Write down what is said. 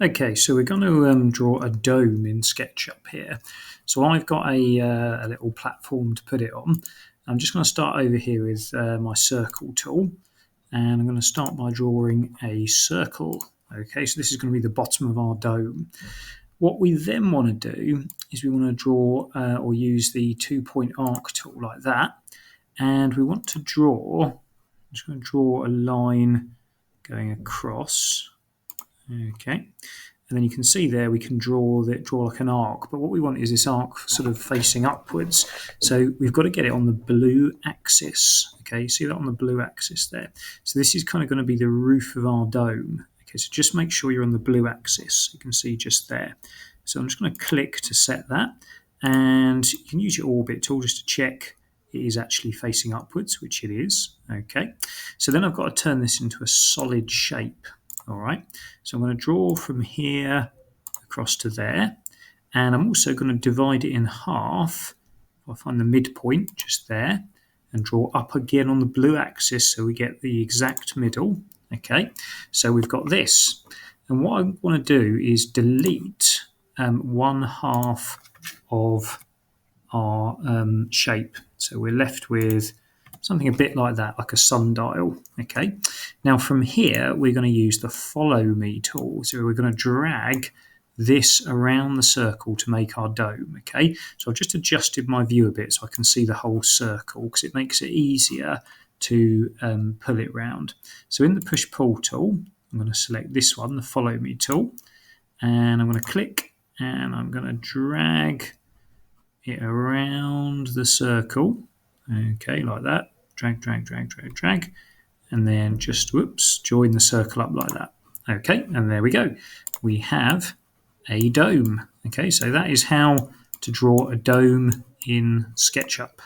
Okay, so we're going to draw a dome in SketchUp here. So I've got a little platform to put it on. I'm just going to start over here with my circle tool, and I'm going to start by drawing a circle. Okay, so this is going to be the bottom of our dome. What we then want to do is we want to draw or use the 2-point arc tool like that, and we want to draw, I'm just going to draw a line going across. Okay, and then you can see there we can draw like an arc, but what we want is this arc sort of facing upwards. So we've got to get it on the blue axis. Okay, see that on the blue axis there. So this is kind of going to be the roof of our dome. Okay, so just make sure you're on the blue axis. You can see just there. So I'm just going to click to set that, and you can use your orbit tool just to check it is actually facing upwards, which it is. Okay, so then I've got to turn this into a solid shape. All right, so I'm going to draw from here across to there, and I'm also going to divide it in half. I'll find the midpoint just there and draw up again on the blue axis so we get the exact middle. Okay, so we've got this, and what I want to do is delete one half of our shape, so we're left with something a bit like that, like a sundial. Okay, now from here we're going to use the follow me tool, so we're going to drag this around the circle to make our dome. Okay, so I've just adjusted my view a bit so I can see the whole circle, because it makes it easier to pull it round. So in the push pull tool, I'm going to select this one, the follow me tool, and I'm going to click and I'm going to drag it around the circle. Okay, like that. Drag, drag, drag, drag, drag. And then just, join the circle up like that. Okay, and there we go. We have a dome. Okay, so that is how to draw a dome in SketchUp.